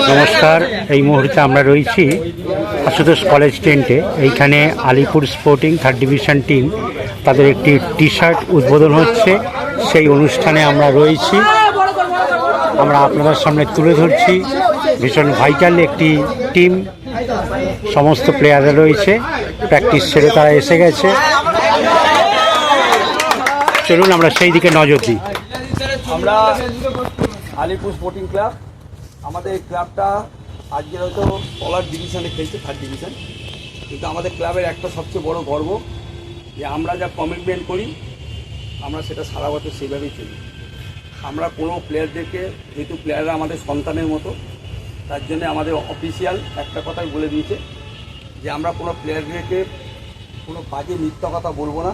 নমস্কার, এই মুহূর্তে আমরা রয়েছি আশুতোষ কলেজ টেন্টে। এইখানে Alipur sporting 3rd division team তাদের একটি টি শার্ট উদ্বোধন হচ্ছে, সেই অনুষ্ঠানে আমরা রয়েছি। আমরা আপনাদের সামনে তুলে ধরছি। ভীষণ ভাইটাল একটি টিম, সমস্ত প্লেয়াররা রয়েছে, প্র্যাকটিস ছেড়ে তারা এসে গেছে। চলুন আমরা সেই দিকে নজর দিই। আমরা আলিপুর স্পোর্টিং ক্লাব, আমাদের এই ক্লাবটা আজকে হয়তো তলার ডিভিশনে খেলছে, 3rd ডিভিশন, কিন্তু আমাদের ক্লাবের একটা সবচেয়ে বড় গর্ব যে আমরা যা কমিটমেন্ট করি আমরা সেটা সারা বছর সেইভাবেই চলি। আমরা কোনো প্লেয়ারদেরকে, যেহেতু প্লেয়াররা আমাদের সন্তানের মতো, তার জন্য আমাদের অফিসিয়াল একটা কথাই বলে দিয়েছে যে আমরা কোনো প্লেয়ারদেরকে কোনো বাজে মিথ্যা কথা বলবো না,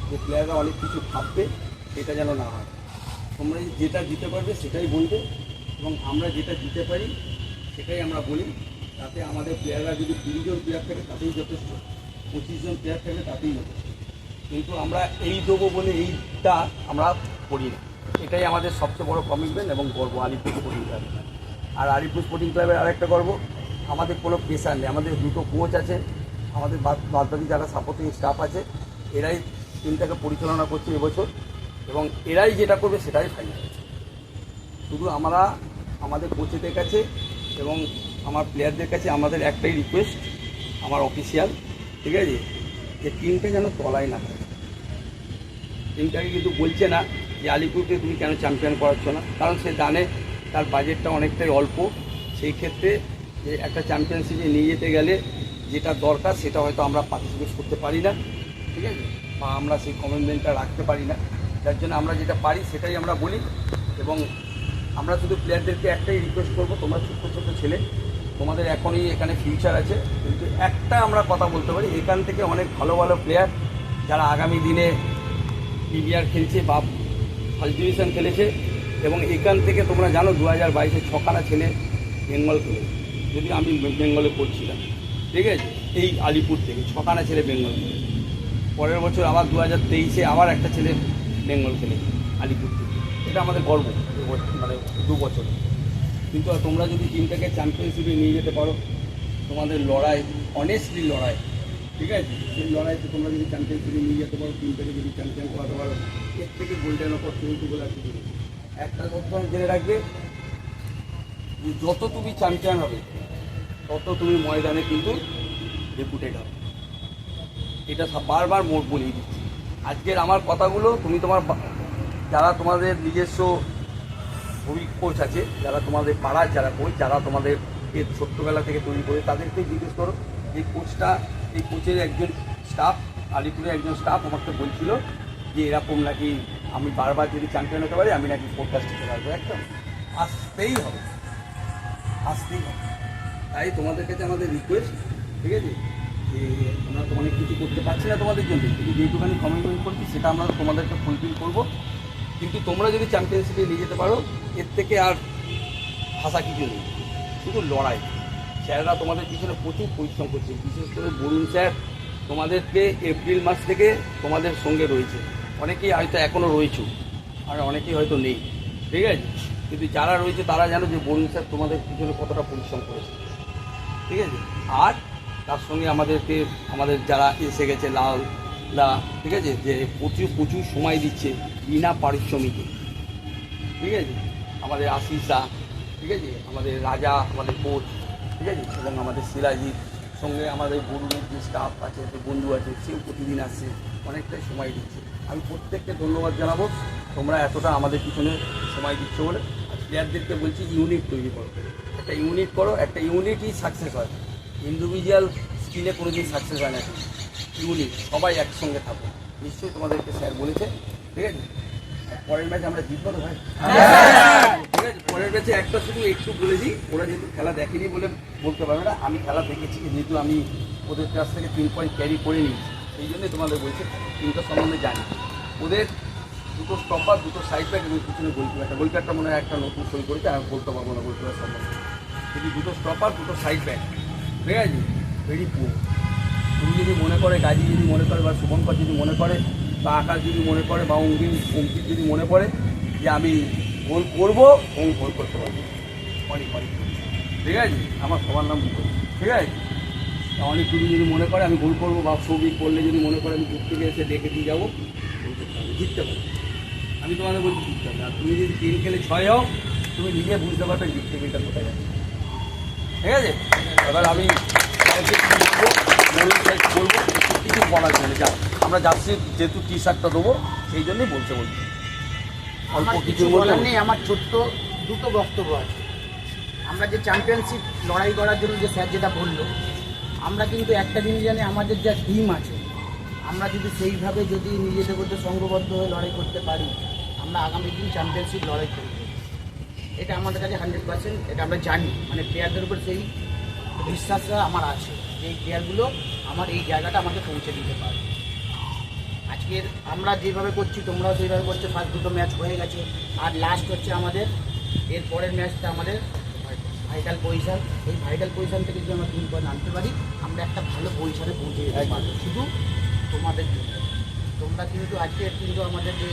যে প্লেয়াররা অনেক কিছু ভাববে, সেটা যেন না হয়। তোমরা যেটা দিতে পারবে সেটাই বলবে, এবং আমরা যেটা দিতে পারি সেটাই আমরা বলি। তাতে আমাদের প্লেয়াররা যদি 20 জন প্লেয়ার থাকে তাতেই যথেষ্ট, 25 জন প্লেয়ার থাকে তাতেই যথেষ্ট। কিন্তু আমরা এই দেবো বলে এইটা আমরা করি না। এটাই আমাদের সবচেয়ে বড় কমিটমেন্ট এবং গর্ব আলিপুর স্পোর্টিং ক্লাব। আর আলিপুর স্পোর্টিং ক্লাবের আরেকটা গর্ব, আমাদের কোনো প্রেশার নেই। আমাদের 2টো কোচ আছে, আমাদের বাদবাকি যারা সাপোর্টিং স্টাফ আছে, এরাই টিমটাকে পরিচালনা করছে এবছর, এবং এরাই যেটা করবে সেটাই ফাইনাল। শুধু আমরা আমাদের কোচেদের কাছে এবং আমার প্লেয়ারদের কাছে আমাদের একটাই রিকোয়েস্ট, আমার অফিসিয়াল, ঠিক আছে, যে টিমটা যেন তলায় না থাকে। টিমটাকে কিন্তু বলছে না যে আলিপুরকে তুমি কেন চ্যাম্পিয়ন করাচ্ছ না, কারণ সে জানে তার বাজেটটা অনেকটাই অল্প। সেই ক্ষেত্রে যে একটা চ্যাম্পিয়নশিপে নিয়ে যেতে গেলে যেটা দরকার সেটা হয়তো আমরা পার্টিসিপেট করতে পারি না, ঠিক আছে, বা আমরা সেই কমিটমেন্টটা রাখতে পারি না। যার জন্য আমরা যেটা পারি সেটাই আমরা বলি। এবং আমরা শুধু প্লেয়ারদেরকে একটাই রিকোয়েস্ট করবো, তোমরা ছোট্ট ছোট্ট ছেলে, তোমাদের এখনই এখানে ফিউচার আছে, কিন্তু একটা আমরা কথা বলতে পারি, এখান থেকে অনেক ভালো ভালো প্লেয়ার যারা আগামী দিনে পিবিআর খেলছে বা 1st ডিভিশন খেলেছে, এবং এখান থেকে তোমরা জানো 2022-এ 6খানা ছেলে বেঙ্গল খেলে, যদি আমি বেঙ্গলে পড়ছিলাম, ঠিক আছে, এই আলিপুর থেকে 6খানা ছেলে বেঙ্গল খেলে। পরের বছর আবার 2023-এ আবার একটা ছেলে বেঙ্গল খেলে আলিপুর থেকে। এটা আমাদের গর্ব, মানে 2 বছর। কিন্তু তোমরা যদি টিমটাকে চ্যাম্পিয়নশিপে নিয়ে যেতে পারো, তোমাদের লড়াই, অনেস্টলি লড়াই, ঠিক আছে, সেই লড়াইতে তোমরা যদি চ্যাম্পিয়নশিপে নিয়ে যেতে পারো, টিমটাকে যদি চ্যাম্পিয়ন করাতে পারো, এর থেকে গোল্ডেন অপরচুনিটি বলে আর কিছু। একটা কথা জেনে রাখবে যে যত তুমি চ্যাম্পিয়ন হবে তত তুমি ময়দানে কিন্তু রেপুটেড হবে। এটা বারবার মোট বলিয়ে দিচ্ছি। আজকের আমার কথাগুলো তুমি তোমার যারা তোমাদের নিজস্ব কোচ আছে, যারা তোমাদের পাড়ার যারা কোচ, যারা তোমাদের ছোট্টবেলা থেকে তৈরি করে, তাদেরকেই জিজ্ঞেস করো। এই কোচটা, এই কোচের একজন স্টাফ, আলিপুরের একজন স্টাফ আমাকে বলছিল যে এরকম নাকি আমি বারবার যদি চ্যাম্পিয়ন হতে পারি আমি নাকি ফোরকাস্টে চলে আসবো। একদম আসতেই হবে, আসতেই হবে। তাই তোমাদের কাছে আমাদের রিকোয়েস্ট, ঠিক আছে, যে আমরা তো অনেক কিছু করতে পারছি না তোমাদের জন্য, কিন্তু যেটুখানি কমিটমেন্ট করছি সেটা আমরা তোমাদেরকে ফুলফিল করবো। কিন্তু তোমরা যদি চ্যাম্পিয়নশিপে নিয়ে যেতে পারো, এর থেকে আর ভাষা কিছু নেই, শুধু লড়াই। স্যাররা তোমাদের পিছনে প্রচুর পরিশ্রম করছে, বিশেষ করে বরুণ স্যার তোমাদেরকে এপ্রিল মাস থেকে তোমাদের সঙ্গে রয়েছে। অনেকেই হয়তো এখনও রয়েছে আর অনেকেই হয়তো নেই, ঠিক আছে, কিন্তু যারা রয়েছে তারা জানো যে বরুণ স্যার তোমাদের পিছনে কতটা পরিশ্রম করেছে, ঠিক আছে। আর তার সঙ্গে আমাদেরকে, আমাদের যারা এসে গেছে লালদা, ঠিক আছে, যে প্রচুর সময় দিচ্ছে বিনা পারিশ্রমিকে, ঠিক আছে, আমাদের আশিসা, ঠিক আছে, আমাদের রাজা, আমাদের কোচ, ঠিক আছে, এবং আমাদের সিরাজির সঙ্গে আমাদের বরুণের যে স্টাফ আছে, যে বন্ধু আছে, সেও প্রতিদিন আসছে, অনেকটাই সময় দিচ্ছে। আমি প্রত্যেককে ধন্যবাদ জানাবো, তোমরা এতটা আমাদের পিছনে সময় দিচ্ছ বলে। আর প্লেয়ারদেরকে বলছি ইউনিট তৈরি করো, একটা ইউনিট করো, একটা ইউনিটই সাকসেস হয়। ইন্ডিভিজুয়াল স্কিলে কোনো দিন সাকসেস হয় না, ইউনিট, সবাই একসঙ্গে থাকো। নিশ্চয়ই তোমাদেরকে স্যার বলেছে, ঠিক আছে। পরের ম্যাচে আমরা জিতবো তো ভাই, ঠিক আছে। পরের ম্যাচে একটা শুধু একটু বলে দিই, ওরা যেহেতু খেলা দেখেনি বলে বলতে পারবে না, আমি খেলা দেখেছি, যেহেতু আমি ওদের কাছ থেকে 3 পয়েন্ট ক্যারি করে নিয়েছি, সেই জন্যই তোমাদের বলছি, টিমটা সম্বন্ধে জানি। ওদের 2টো স্টপার, 2টো সাইড ব্যাক এবং পিছনে গোলকিপারটা, গোলকিপারটা মনে হয় একটা নতুন সই করেছে, আমি বলতে পারবো না গোলকিপার সম্বন্ধে, কিন্তু 2টো স্টপার, 2টো সাইড ব্যাক, ঠিক আছে, ভেরি পুয়ার। তুমি যদি মনে করে, গাজী যদি মনে করে, বা শুভঙ্কর যদি মনে করে, বা আকাশ যদি মনে করে, বা অঙ্কিত যদি মনে করে যে আমি গোল করবো, গোল করতে পারবো। ঠিক আছে, আমার সবার নাম মুখ, ঠিক আছে। অনেক যদি মনে করে আমি গোল করবো, বা সৌভিক করলে যদি মনে করে আমি দূর থেকে এসে দেখে দিয়ে যাবো, জিততে পারবো। আমি তোমাদের বলছি জিততে হবে। আর তুমি যদি 3 খেলে 6 হও, তুমি নিজে বুঝতে পারবে জিততে গেলটা কোথায় যাবে। ঠিক আছে, এবার আমি বলবো কিছু বলার জন্য, যা আমরা যাচ্ছি যেহেতু টি শার্টটা দেবো সেই জন্যই বলছি অল্প কিছু বলার নেই। আমার ছোট্ট দুটো বক্তব্য আছে। আমরা যে চ্যাম্পিয়নশিপ লড়াই করার জন্য যে স্যার যেটা বললো, আমরা কিন্তু একটা জিনিস জানি, আমাদের যা টিম আছে, আমরা যদি সেইভাবে যদি নিজেদের মধ্যে সংঘবদ্ধ হয়ে লড়াই করতে পারি, আমরা আগামী দিন চ্যাম্পিয়নশিপ লড়াই করব। এটা আমাদের কাছে 100%, এটা আমরা জানি। মানে প্লেয়ারদের উপর সেই বিশ্বাসটা আমার আছে যে এই প্লেয়ারগুলো আমার এই জায়গাটা আমাকে পৌঁছে দিতে পারে। আজকের আমরা যেভাবে করছি, তোমরাও সেইভাবে করছো। ফার্স্ট দুটো ম্যাচ হয়ে গেছে, আর লাস্ট হচ্ছে আমাদের এর পরের ম্যাচটা আমাদের ভাইটাল পজিশন। এই ভাইটাল পজিশন থেকে যদি আমরা 3 পয়েন্ট আনতে পারি, আমরা একটা ভালো পজিশনে পৌঁছে যেতে পারবো। শুধু তোমাদের জন্য। তোমরা কিন্তু আজকে কিন্তু আমাদের যে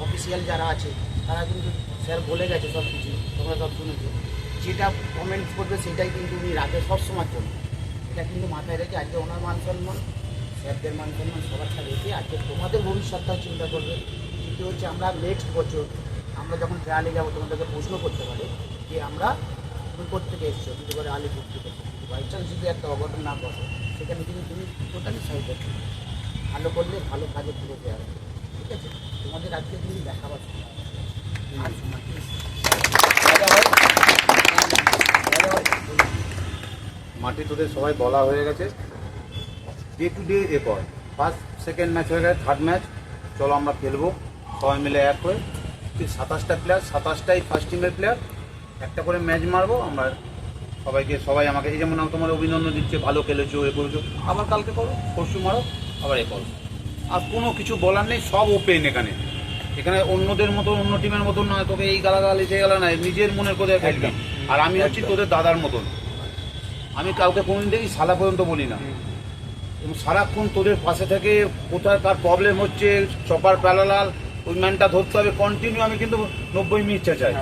অফিসিয়াল যারা আছে, তারা কিন্তু স্যার বলে গেছে সব কিছু, তোমরা সব শুনেছো। যেটা কমেন্ট করবে সেটাই কিন্তু উনি রাখে সবসময় জন্য। এটা কিন্তু মাথায় রেখে আজকে ওনার মান সম্মান, স্যারদের মান সম্মান সবারটা রেখে আজকে তোমাদের ভবিষ্যৎটাও চিন্তা করবে। কিন্তু হচ্ছে আমরা নেক্সট বছর আমরা যখন ট্রায়ালে যাবো, তোমাদেরকে প্রশ্ন করতে পারে যে আমরা তুমি কোথেকে এসছো, কিন্তু করে আলিপুর থেকে। বাই চান্স যদি একটা অঘটন না ঘটে, সেখানে কিন্তু তুমি টোটালি সাইড করতে ভালো করলে ভালো কাজে পুরো দেওয়া হবে। ঠিক আছে, তোমাদের আজকে তুমি দেখাবার আর সময় মাটি তোদের সবাই বলা হয়ে গেছে, ডে টু ডে এরপর ফার্স্ট সেকেন্ড ম্যাচ হয়ে গেছে, থার্ড ম্যাচ চলো আমরা খেলবো সবাই মিলে এক হয়ে। 27টা প্লেয়ার, 27টাই ফার্স্ট টিমের প্লেয়ার, একটা করে ম্যাচ মারবো আমরা সবাই আমাকে এই যেমন তোমার অভিনন্দন দিচ্ছে, ভালো খেলেছো, এ করেছো, আবার কালকে করো, পরশু মারো, আবার এ করো। আর কোনো কিছু বলার নেই, সব ওপেন। এখানে অন্যদের মতন, অন্য টিমের মতন নয় তোকে এই গালাগালি সে গালা নাই, নিজের মনের কথা খেলবি। আর আমি হচ্ছি তোদের দাদার মতন। আমি কাউকে কোনদিন দেখি সালা পর্যন্ত বলি না, এবং সারাক্ষণ তোদের পাশে থেকে কোথায় কার প্রবলেম হচ্ছে, চপার প্যালালাল ওই ম্যানটা ধরতে হবে কন্টিনিউ। আমি কিন্তু 90 মিনিট চাই,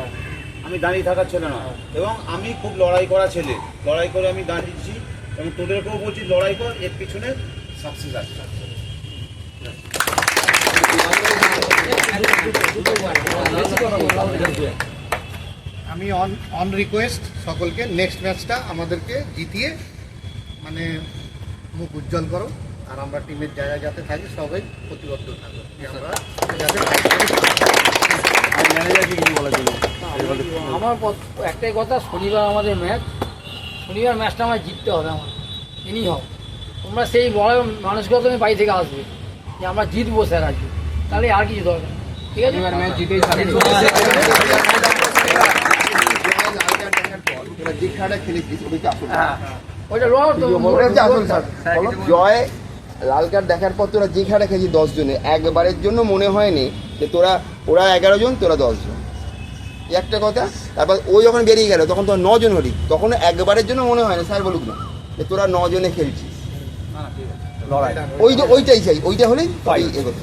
আমি দাঁড়িয়ে থাকার ছেলে না। এবং আমি খুব লড়াই করা ছেলে, লড়াই করে আমি দাঁড়িয়েছি, এবং তোদেরকেও বলছি লড়াই কর, এর পিছনে সাকসেস আছে। আমি অন রিকোয়েস্ট সকলকে নেক্সট ম্যাচটা আমাদেরকে জিতিয়ে মানে মুখ উজ্জ্বল করো, আর আমরা টিমের জায়গায় যাতে থাকি সবাই প্রতিবদ্ধ থাকবো যে আমরা যাতে আমার একটাই কথা, শনিবার আমাদের ম্যাচ, শনিবার ম্যাচটা আমার জিততে হবে। আমার এনি হোক, তোমরা সেই বড় মানুষগুলো তুমি বাড়ি থেকে আসবে যে আমরা জিতবো স্যার আজকে, তাহলে আর কিছু দরকার। ঠিক আছে, ম্যাচ জিতেই যে খেলাটা খেলেছিস ওইটা জয় লাল কার্ড দেখার পর তোরা যে খেলাটা খেয়েছিস 10 জনে, একবারের জন্য মনে হয়নি যে ওরা 11 জন, তোরা 10 জন। একটা কথা। তারপর ও যখন বেরিয়ে গেল তখন তোরা 9 জন হলি, তখন একবারের জন্য মনে হয় না, স্যার বলুক না, যে তোরা 9 জনে খেলছিস। ওইটাই চাই, ওইটা হলেই এগোতে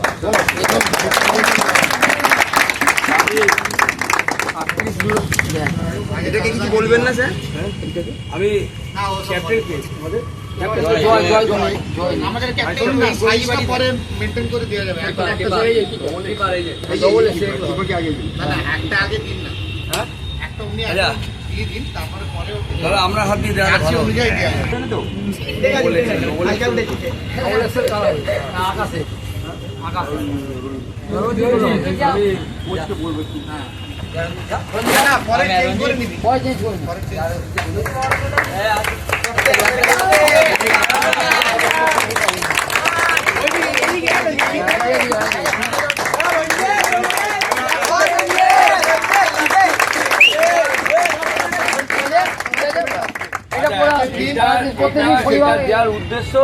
এটাকে কিছু বলবেন না স্যার? আমি ক্যাপ্টেন আমাদের ক্যাপ্টেন না, সাইজটা পরে মেইনটেইন করে দেওয়া যাবে। একটা আগে দিন না, হ্যাঁ একটা উনি দিয়ে দিন, তারপরে পরে তাহলে আমরা হাত দিয়ে দেওয়া আজকে অনুযায়ী দেওয়া যাবে। আকাশে বলবো একটু। না, পরে চেঞ্জ করে নিবি। পরে চেঞ্জ করে পরে change দেওয়ার উদ্দেশ্য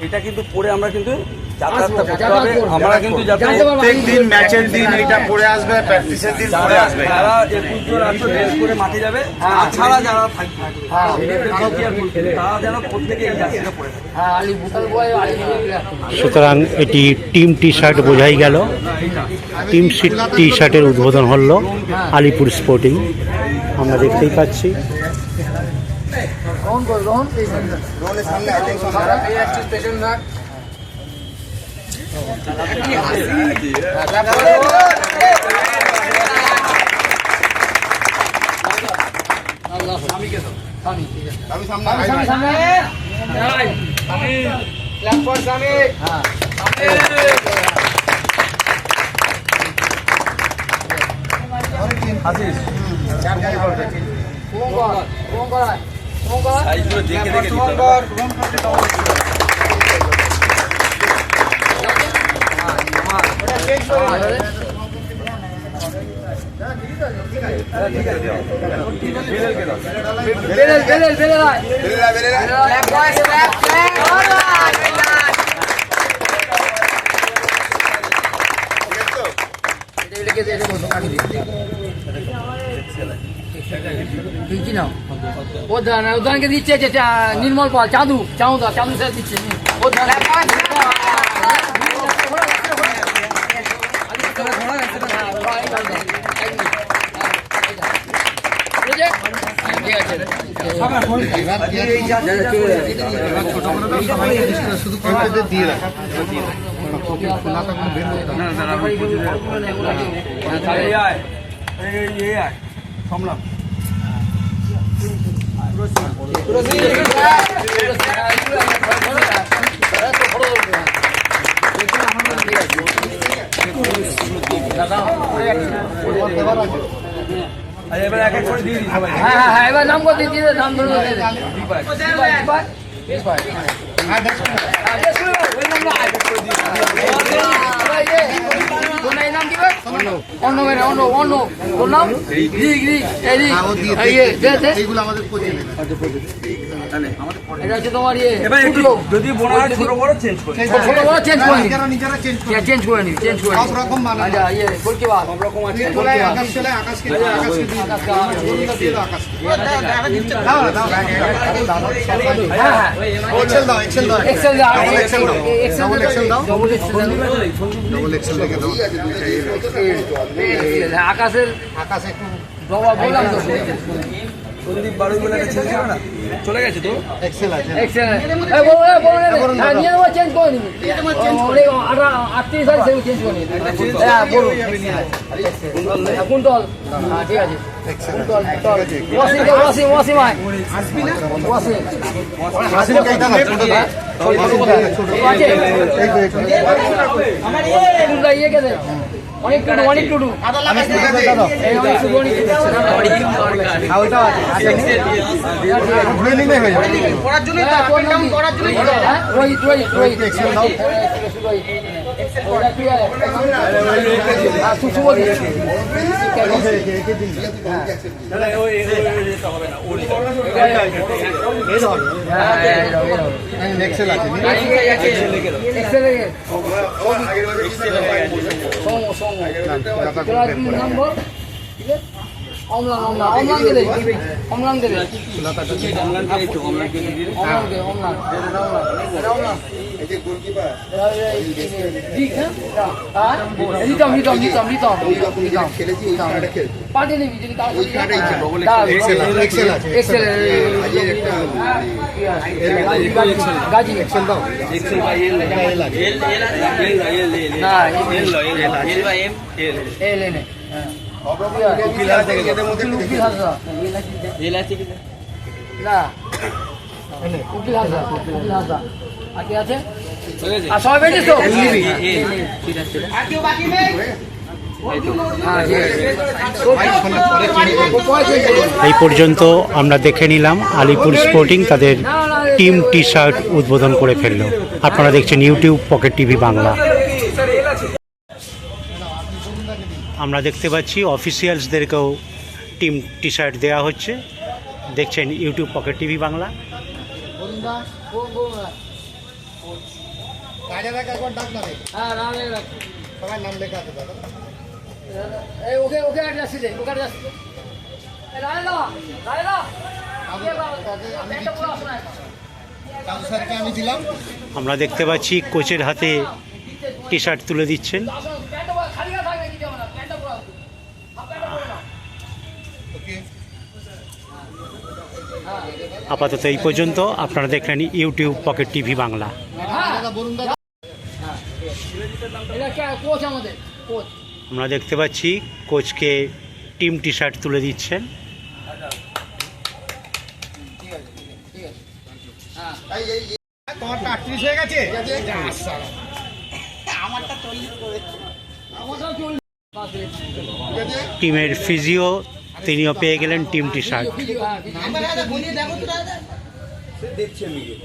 এটা কিন্তু পরে আমরা কিন্তু যাতায়াতটা করতে হবে। আমরা কিন্তু যাতে প্রত্যেক দিন ম্যাচের দিন এইটা পরে আসবে, প্র্যাকটিসের দিন পরে আসবে। যারা 21 জন আছে ড্রেস করে মাঠে যাবে, তাছাড়া যারা থাকবে তারা যেন প্রত্যেকে এই জার্সিটা পরে থাকে। সুতরাং এটি টিম টি শার্ট বোঝাই গেল। টিম টি শার্টের উদ্বোধন হলো আলিপুর স্পোর্টিং, আমরা দেখতেই পাচ্ছি। সাইজগুলো দেখে দেখে দিতে হবে। উদাহরণকে দিচ্ছে নির্মল পাল, চাঁদু স্যার দিচ্ছে দিয়ে রাখা খোলাটা কোনো বের করতে হবে। সম্রাট এবার এক এক করে দিয়ে দিই সবাই। হ্যাঁ এবার নাম করে দিয়ে নাম ধরে অন্য অন্য তোর নাম এইগুলো আমাদের কোচিং এটা হচ্ছে তোমার ইয়ে এবার একটু যদি বোনা হয় ছোট বড় চেঞ্জ করে ছোট বড় চেঞ্জ করে নি নিজেরা চেঞ্জ করে নি সব রকম বানানো। আচ্ছা ইয়ে গোলকিপার সব রকম আছে। আকাশকে দিয়ে দাও, এক্সেল দাও, এক্সেল দাও, এক্সেল ডবল এক্সেল দাও, ডবল এক্সেল ডবল এক্সেল দেখে দাও। আকাশের আকাশে একটু বাবা বললাম তো সন্দীপ বারুই বলে একটা ছেলে ছিল না, চলে গেছে তো। এক্সেল আছে। এক্সেল নিয়ে নেবো চেঞ্জ করে নিবি 38 সাল সেগুলো চেঞ্জ করে নিবি হ্যাঁ বলুন কুন্তল হ্যাঁ ঠিক আছে কুন্তল ওয়াসিম আয় ওয়াসিম আসলে কয়টা না ছোট দাও। কুন্তল ইয়ে কে দে অনেক টুডু রোহিত এক্সেল আছে। অমলান দেবে পাঠিয়ে দিবি যদি গাজি এক্সেল দাও। না এল এনে উকিল হাসা না উকিল হাসা আর কি আছে আর সবাই বেরিয়েছ তো এই পর্যন্ত আমরা দেখে নিলাম আলিপুর স্পোর্টিং তাদের টিম টি শার্ট উদ্বোধন করে ফেললো। আপনারা দেখছেন ইউটিউব পকেট টিভি বাংলা। আমরা দেখতে পাচ্ছি অফিসিয়ালসদেরকেও টিম টি শার্ট দেওয়া হচ্ছে। দেখছেন ইউটিউব পকেট টিভি বাংলা। রাজা দাকে একবার ডাক না রে। হ্যাঁ নাম লেখা রাখছি। সবার নাম লেখা আছে দাদা। এই ওকে ওকে একটা যাচ্ছি রে, ওকে একটা যাচ্ছি। রায়দা রায়দা একটা পুরো আসনা কাজু স্যারকে আমি দিলাম। আমরা দেখতে পাচ্ছি কোচের হাতে টি শার্ট তুলে দিচ্ছেন। প্যান্টটা খালি থাকবে কি যাবে না, প্যান্টটা পুরো প্যান্টটা পুরো না। ওকে। আপাতত এই পর্যন্ত। আপনারা দেখলেন ইউটিউব পকেট টিভি বাংলা। দাদা বলুন দাদা। এটা কে কোচ আমাদের কোচ। আমরা দেখতে পাচ্ছি কোচকে টিম টি শার্ট তুলে দিচ্ছেন। তোমারটা 38 হয়ে গেছে। আমারটা 40 করে। আমাদের চল টিমের ফিজিও তিনিও পেয়ে গেলেন টিম টি শার্ট। আমার দাদা বলিয়ে দেখো তো দাদা। সে দেখছি আমি গিয়ে।